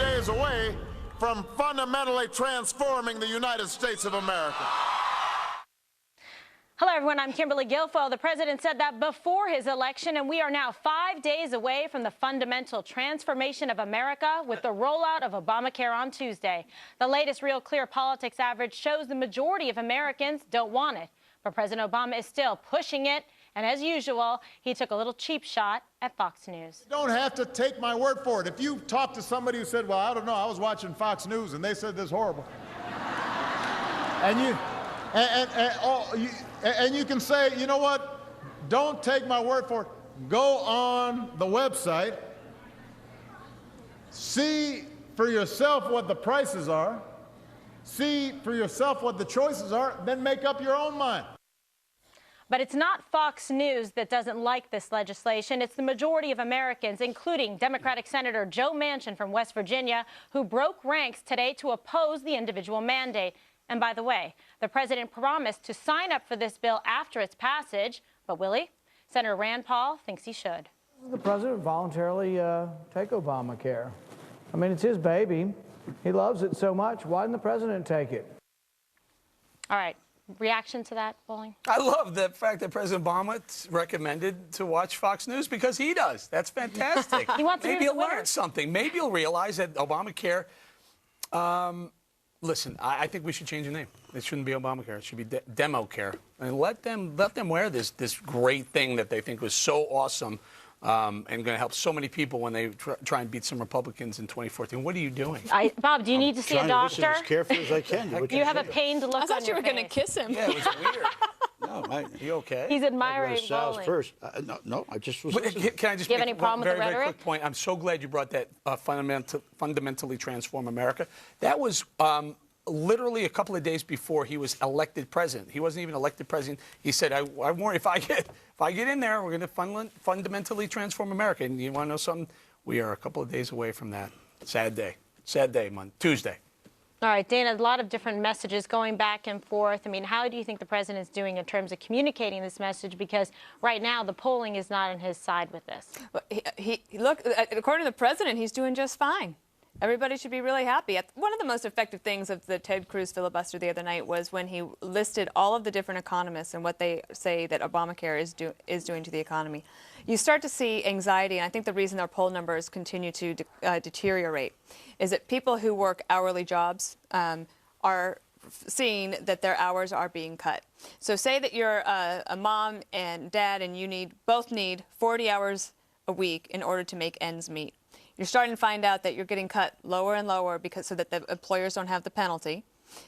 days away from fundamentally transforming the United States of America. Hello, everyone. I'm Kimberly Guilfoyle. The president said that before his election, and we are now 5 days away from the fundamental transformation of America with the rollout of Obamacare on Tuesday. The latest Real Clear Politics average shows the majority of Americans don't want it. But President Obama is still pushing it. And as usual, he took a little cheap shot at Fox News. You don't have to take my word for it. If you talk to somebody who said, well, I don't know, I was watching Fox News and they said this horrible. And you can say, you know what, don't take my word for it. Go on the website, see for yourself what the prices are, see for yourself what the choices are, then make up your own mind. But it's not Fox News that doesn't like this legislation. It's the majority of Americans, including Democratic Senator Joe Manchin from West Virginia, who broke ranks today to oppose the individual mandate. And by the way, the president promised to sign up for this bill after its passage. But will he? Senator Rand Paul thinks he should. The president voluntarily take Obamacare. I mean, it's his baby. He loves it so much. Why didn't the president take it? All right. Reaction to that, Bowling? I love the fact that President Obama recommended to watch Fox News because he does. That's fantastic. He wants to Maybe hear he'll learn something. Maybe he'll realize that Obamacare. Listen, I think we should change the name. It shouldn't be Obamacare. It should be Democare, and let them wear this great thing that they think was so awesome. And going to help so many people when they try and beat some Republicans in 2014. What are you doing? Bob, do you need to see a doctor? To listen as carefully as I can. You have a pained look on your face. I thought you were going to kiss him. Yeah, it was weird. No, you okay? He's admiring Bowling. First. No, I just was. Can I just do you have make any problem very, with the very rhetoric? quick point? I'm so glad you brought that fundamentally transform America. That was literally a couple of days before he was elected president. He wasn't even elected president. He said, I worry if I get in there, we're going to fundamentally transform America. And you want to know something? We are a couple of days away from that. Sad day. Sad day, Tuesday. All right, Dana, a lot of different messages going back and forth. I mean, how do you think the president is doing in terms of communicating this message? Because right now the polling is not on his side with this. Well, look, according to the president, he's doing just fine. Everybody should be really happy. One of the most effective things of the Ted Cruz filibuster the other night was when he listed all of the different economists and what they say that Obamacare is doing to the economy. You start to see anxiety, and I think the reason our poll numbers continue to deteriorate is that people who work hourly jobs are seeing that their hours are being cut. So say that you're a mom and dad and you both need 40 hours a week in order to make ends meet. You're starting to find out that you're getting cut lower and lower so that the employers don't have the penalty.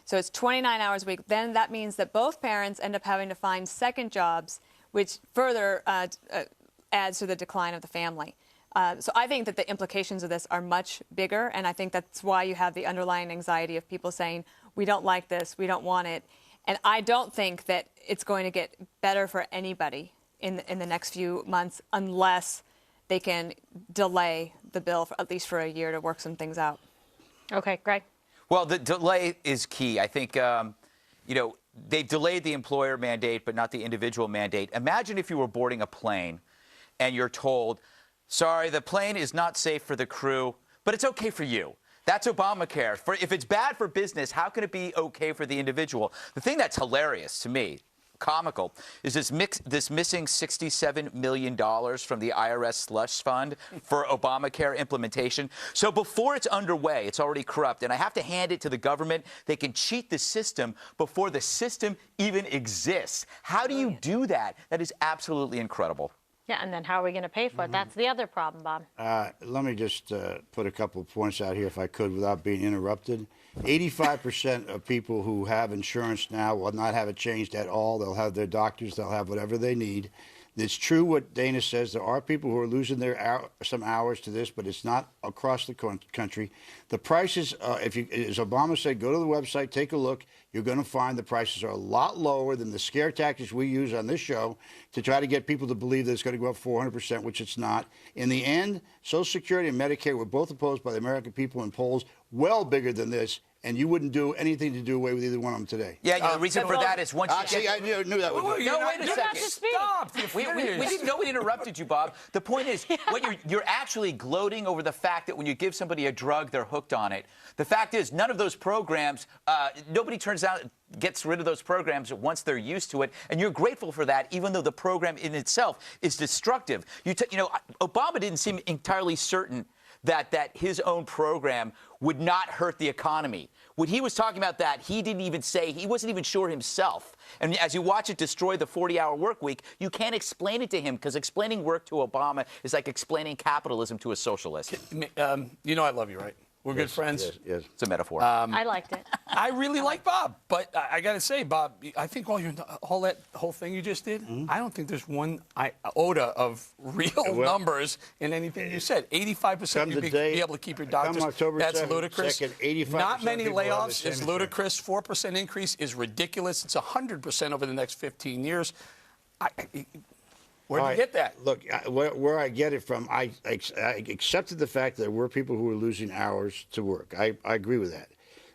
So it's 29 hours a week. Then that means that both parents end up having to find second jobs, which further adds to the decline of the family. So I think that the implications of this are much bigger, and I think that's why you have the underlying anxiety of people saying, we don't like this, we don't want it. And I don't think that it's going to get better for anybody in the next few months unless they can delay the bill at least for a year to work some things out. Okay, Greg. Well, the delay is key. I think, they've delayed the employer mandate, but not the individual mandate. Imagine if you were boarding a plane and you're told, sorry, the plane is not safe for the crew, but it's okay for you. That's Obamacare. If it's bad for business, how can it be okay for the individual? The thing that's hilarious to me, comical, is this missing $67 million from the IRS slush fund for Obamacare implementation. So before it's underway, it's already corrupt. And I have to hand it to the government. They can cheat the system before the system even exists. How do you do that? That is absolutely incredible. Yeah, and then how are we going to pay for it? That's the other problem, Bob. Let me just put a couple of points out here, if I could, without being interrupted. 85% of people who have insurance now will not have it changed at all. They'll have their doctors. They'll have whatever they need. It's true what Dana says. There are people who are losing some hours to this, but it's not across the country. The prices, as Obama said, go to the website, take a look. You're going to find the prices are a lot lower than the scare tactics we use on this show to try to get people to believe that it's going to go up 400%, which it's not. In the end, Social Security and Medicare were both opposed by the American people in polls well bigger than this, and you wouldn't do anything to do away with either one of them today. Yeah, the reason for that is once you See, I knew that would. No, wait a You're not second. to speak. Stop. We didn't know we interrupted you, Bob. The point is, what you're actually gloating over the fact that when you give somebody a drug, they're hooked on it. The fact is, none of those programs, nobody gets rid of those programs once they're used to it, and you're grateful for that, even though the program in itself is destructive. Obama didn't seem entirely certain that his own program would not hurt the economy. When he was talking about that, he didn't even say, he wasn't even sure himself. And as you watch it destroy the 40-hour work week, you can't explain it to him, because explaining work to Obama is like explaining capitalism to a socialist. You know I love you, right? We're good friends. Yes. It's a metaphor. I liked it. I really like Bob, but I got to say, Bob, I think that whole thing you just did, I don't think there's one iota of real numbers in anything you said. 85% you'll be able to keep your doctors. October That's 2nd, ludicrous. 85% Not many people have the layoffs same is insurance. ludicrous. 4% increase is ridiculous. It's 100% over the next 15 years. Where do you get that? Look, where I get it from, I accepted the fact that there were people who were losing hours to work. I agree with that.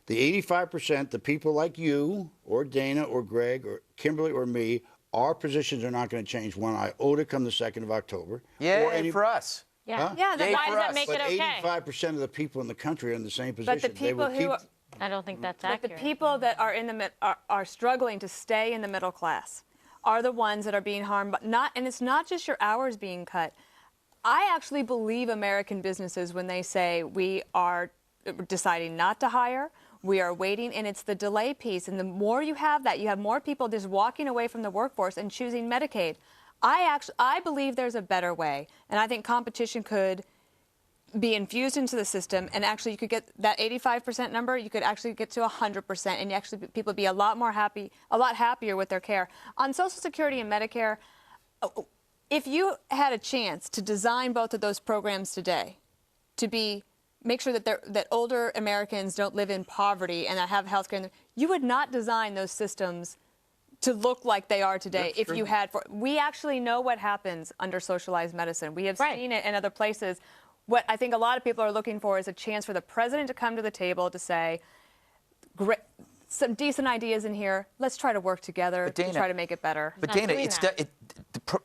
The 85%, the people like you or Dana or Greg or Kimberly or me, our positions are not going to change one iota come the 2nd of October. Yay for us. Yeah. Huh? Yeah. Yay Why for does that us. make But it okay? 85% of the people in the country are in the same position. But the people who I don't think that's But accurate. the people that are in the are struggling to stay in the middle class are the ones that are being harmed. But and it's not just your hours being cut. I actually believe American businesses when they say we are deciding not to hire, we are waiting, and it's the delay piece. And the more you have that, you have more people just walking away from the workforce and choosing Medicaid. I believe there's a better way, and I think competition could be infused into the system, and actually you could get that 85% number, you could actually get to 100%, and people would be a lot happier with their care. On Social Security and Medicare, if you had a chance to design both of those programs today, to make sure that older Americans don't live in poverty and that have health care, you would not design those systems to look like they are today. That's true. We actually know what happens under socialized medicine. We have seen it in other places. What I think a lot of people are looking for is a chance for the president to come to the table to say, great, some decent ideas in here. Let's try to work together to try to make it better. But Dana,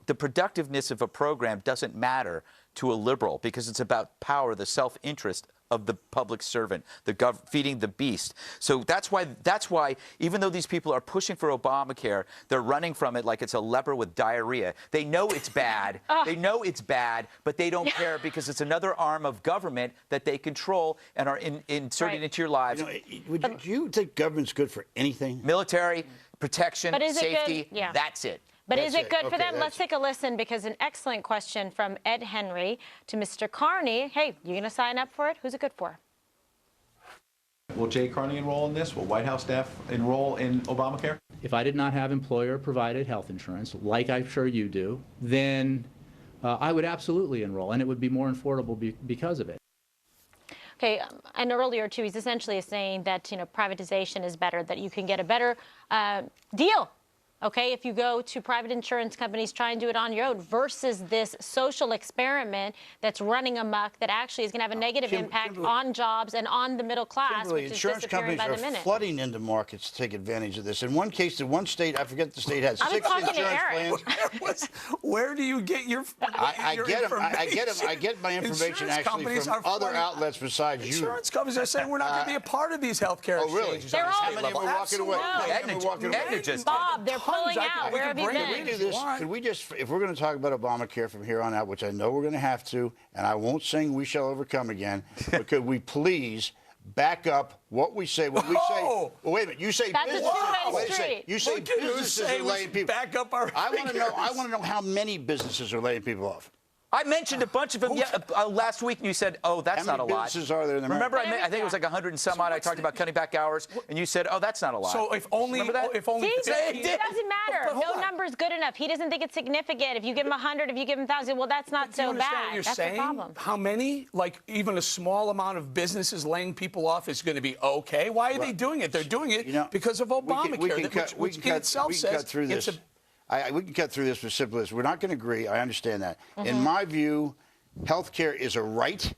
the productiveness of a program doesn't matter to a liberal, because it's about power, the self-interest of the public servant, feeding the beast. So that's why even though these people are pushing for Obamacare, they're running from it like it's a leper with diarrhea. They know it's bad. They know it's bad, but they don't care, because it's another arm of government that they control and are inserting into your lives. Do you think government's good for anything? Military, protection, But is it good? safety, Yeah. that's it. But That's is it it. good for Okay, them? Let's take a listen, because an excellent question from Ed Henry to Mr. Carney. Hey, you going to sign up for it? Who's it good for? Will Jay Carney enroll in this? Will White House staff enroll in Obamacare? If I did not have employer-provided health insurance, like I'm sure you do, then I would absolutely enroll, and it would be more affordable because of it. Okay, and earlier, too, he's essentially saying that, privatization is better, that you can get a better deal. Okay, if you go to private insurance companies, try and do it on your own, versus this social experiment that's running amok that actually is going to have a negative impact on jobs and on the middle class, which is insurance disappearing companies by the are minute. flooding into markets to take advantage of this. In one case, in one state, I forget the state, had I was 6 talking to insurance Eric. plans. Where do you get your I your get them. I information? get my information Insurance actually companies from are other flooding- outlets besides you. Insurance companies are saying we're not going to be a part of these healthcare Oh, really? exchanges. They're on a all- state How many of them level. are walking away? Absolutely. How many are walking away? Edna just Bob, they're pulling Tons. out. Where have you bring it. been? Can we do this? Could we just, if we're going to talk about Obamacare from here on out, which I know we're going to have to, and I won't sing "We Shall Overcome" again, but could we please back up what we say when we say? Oh! Well, wait a minute. You say That's a businesses. two-way Wait a second. street. You say Look at you businesses say are we laying should people. back up our I want to know. I fingers. want to know how many businesses are laying people off. I mentioned a bunch of them last week, and you said, "Oh, that's How not a many lot." businesses are there in America? Remember, I think it was like 100 and some odd. I talked about cutting back hours, and you said, "Oh, that's not a lot." So if only, Remember that? if only, See, it doesn't matter. But hold No on. number's good enough. He doesn't think it's significant. If you give him 100, if you give him 1,000, well, that's not Do you so understand bad. what you're That's saying? the problem. How many, like even a small amount of businesses laying people off is going to be okay? Why are they doing it? They're doing it because of Obamacare, which in itself says cut through this. We can cut through this for simple as we're not going to agree. I understand that. In my view, health care is a right,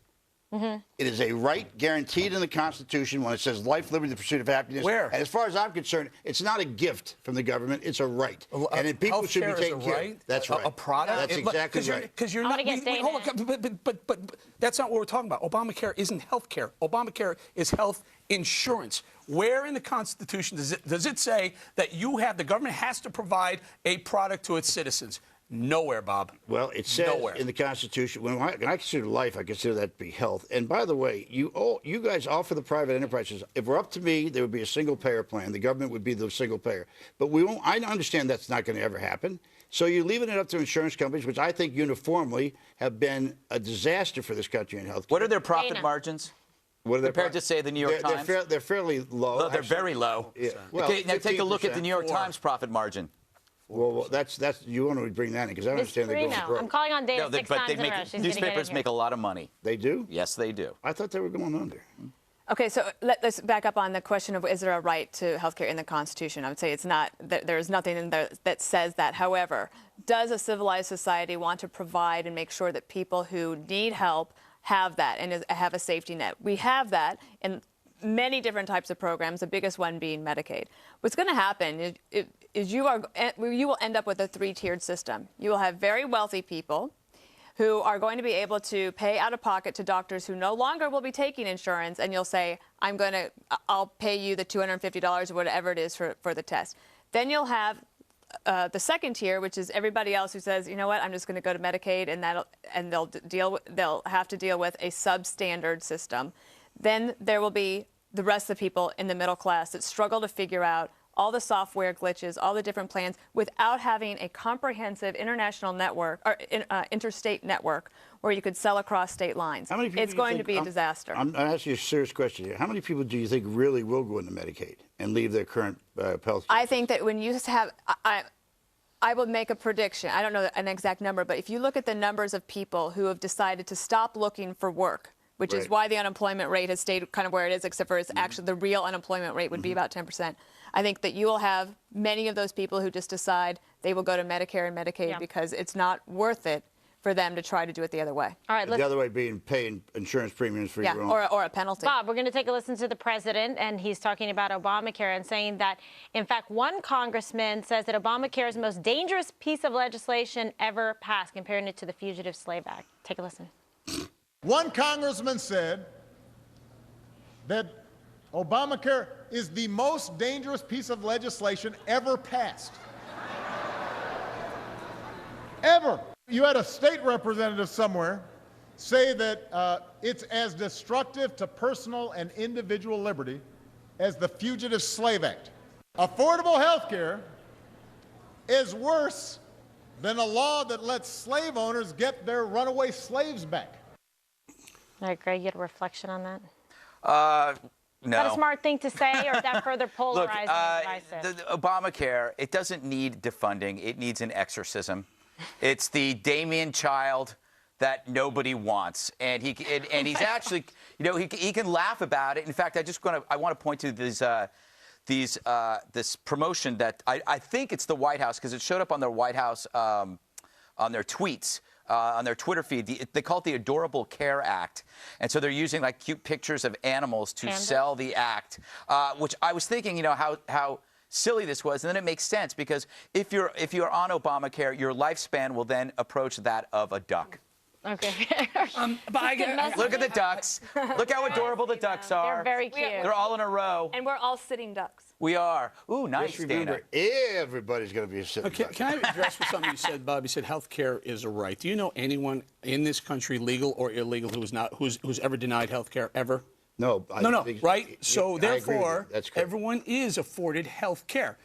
It is a right guaranteed in the Constitution when it says life, liberty, the pursuit of happiness. Where? And as far as I'm concerned, it's not a gift from the government. It's a right. And then people should be Healthcare taken is a care right? of. That's right. A product? That's exactly right. Because you're I not. wanna get Dana. Hold on, but that's not what we're talking about. Obamacare isn't health care. Obamacare is health insurance. Where in the Constitution does it say that the government has to provide a product to its citizens? Nowhere, Bob. Well, it says Nowhere. in the Constitution, when I consider life, I consider that to be health. And by the way, you guys offer the private enterprises. If we're up to me, there would be a single payer plan. The government would be the single payer. But we won't. I understand that's not going to ever happen. So you're leaving it up to insurance companies, which I think uniformly have been a disaster for this country in health. What are their profit Dana. margins? What are they Compared to, say, the New York Times? They're fairly low. No, they're actually. very low. Yeah. Well, Okay, now take a look at the New York 15%. Times profit margin. Well, that's you want to bring that in because I don't Ms. understand they're going Perino, broke. I'm calling on Dana No, 6 but times they in a row. She's gonna get in newspapers here. make a lot of money. They do? Yes, they do. I thought they were going under. Okay, so let's back up on the question of is there a right to health care in the Constitution? I would say it's not. There is nothing in there that says that. However, does a civilized society want to provide and make sure that people who need help have that and have a safety net? We have that in many different types of programs, the biggest one being Medicaid. What's going to happen is you will end up with a three-tiered system. You will have very wealthy people who are going to be able to pay out of pocket to doctors who no longer will be taking insurance, and you'll say, I'll pay you the $250 or whatever it is for the test. Then you'll have the second tier, which is everybody else who says, you know what, I'm just going to go to Medicaid, and they'll have to deal with a substandard system. Then there will be the rest of the people in the middle class that struggle to figure out all the software glitches, all the different plans, without having a comprehensive international network or interstate network where you could sell across state lines. How many people It's do you going to think- be a disaster. I'm asking you a serious question here. How many people do you think really will go into Medicaid and leave their current health care? I think that when you just have, I will make a prediction. I don't know an exact number, but if you look at the numbers of people who have decided to stop looking for work, which is Right. why the unemployment rate has stayed kind of where it is, except for it's actually the real unemployment rate would be about 10%. I think that you will have many of those people who just decide they will go to Medicare and Medicaid because it's not worth it for them to try to do it the other way. All right, The other way being paying insurance premiums for your own. or a penalty. Bob, we're going to take a listen to the president, and he's talking about Obamacare and saying that, in fact, one congressman says that Obamacare is the most dangerous piece of legislation ever passed, comparing it to the Fugitive Slave Act. Take a listen. One congressman said that Obamacare is the most dangerous piece of legislation ever passed. Ever. You had a state representative somewhere say that it's as destructive to personal and individual liberty as the Fugitive Slave Act. Affordable health care is worse than a law that lets slave owners get their runaway slaves back. All right, Greg, you had a reflection on that? No. Is that a smart thing to say, or is that further polarizing and divisive? The Obamacare, it doesn't need defunding. It needs an exorcism. It's the Damien Child that nobody wants, and he's actually, he can laugh about it. In fact, I want to point to this promotion that I think it's the White House because it showed up on their White House on their tweets. On their Twitter feed, they call it the Adorable Care Act, and so they're using like cute pictures of animals to sell the act. Which I was thinking, how silly this was, and then it makes sense because if you're on Obamacare, your lifespan will then approach that of a duck. Okay. Look at the ducks. Look how adorable the ducks are. They're very cute. They're all in a row. And we're all sitting ducks. We are. Ooh, nice, Just remember, Dana. everybody's going to be a citizen. Can I address something you said, Bob? You said health care is a right. Do you know anyone in this country, legal or illegal, who's ever denied health care ever? No. Right? So I agree with you. therefore, That's correct. everyone is afforded health care.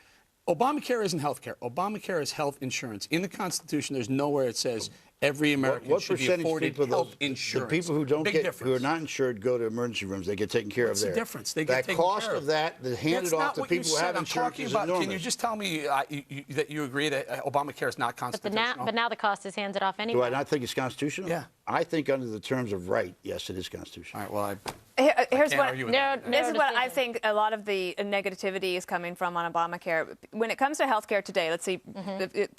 Obamacare isn't health care. Obamacare is health insurance. In the Constitution, there's nowhere it says every American What should be percentage afforded people health the insurance. people who don't Big get difference. who are not insured go to emergency rooms, they get taken care What's of the there. difference? They get that taken cost care of that, they hand That's it off not to what you people who said. have I'm insurance talking is about, enormous. can you just tell me that you agree that Obamacare is not constitutional? But now the cost is handed off Do anyway. I not think it's constitutional? Yeah. I think under the terms of right, yes, it is constitutional. All right, well, Here's can't what argue with that. this is what I think a lot of the negativity is coming from on Obamacare. When it comes to health care today, let's see,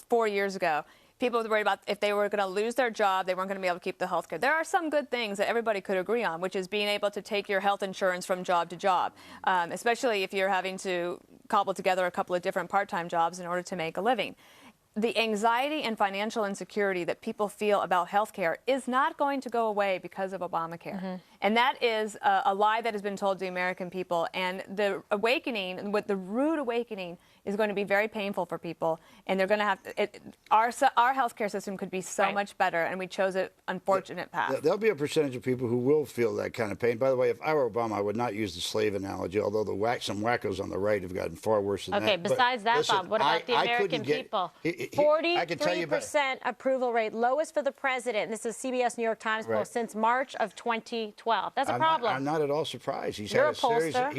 4 years ago, people were worried about if they were going to lose their job, they weren't going to be able to keep the health care. There are some good things that everybody could agree on, which is being able to take your health insurance from job to job, especially if you're having to cobble together a couple of different part-time jobs in order to make a living. The anxiety and financial insecurity that people feel about health care is not going to go away because of Obamacare. And that is a lie that has been told to the American people. And the awakening, the rude awakening, is going to be very painful for people. And they're going to have our health care system could be so much better, and we chose an unfortunate path. There'll be a percentage of people who will feel that kind of pain. By the way, if I were Obama, I would not use the slave analogy, although some wackos on the right have gotten far worse than that. Okay, besides that, listen, Bob, what about the American people? 43% approval rate, lowest for the president. This is CBS New York Times poll since March of 2012. That's a problem. I'm not at all surprised. You're a pollster.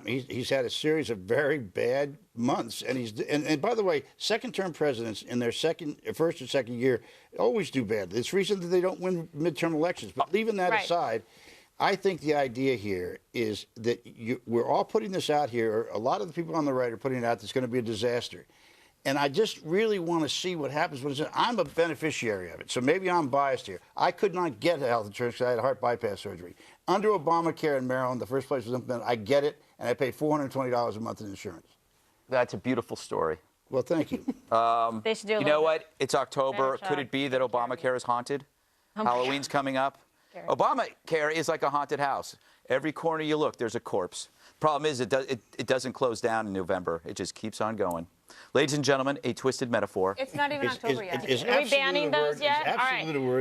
He's had a series of very bad months, and by the way, second-term presidents in their first and second year always do bad. It's reason that they don't win midterm elections. But leaving that aside, I think the idea here is that we're all putting this out here. A lot of the people on the right are putting it out. It's going to be a disaster. And I just really want to see what happens when I'm a beneficiary of it. So maybe I'm biased here. I could not get health insurance because I had a heart bypass surgery. Under Obamacare in Maryland, the first place was implemented, I get it, and I pay $420 a month in insurance. That's a beautiful story. Well, thank you. They should do You know what? It's October. Could it be that Obamacare is haunted? Halloween's coming up. Obamacare is like a haunted house. Every corner you look, there's a corpse. Problem is, it doesn't close down in November. It just keeps on going. Ladies and gentlemen, a twisted metaphor. It's not even October yet. Are we banning those yet? Absolutely the word.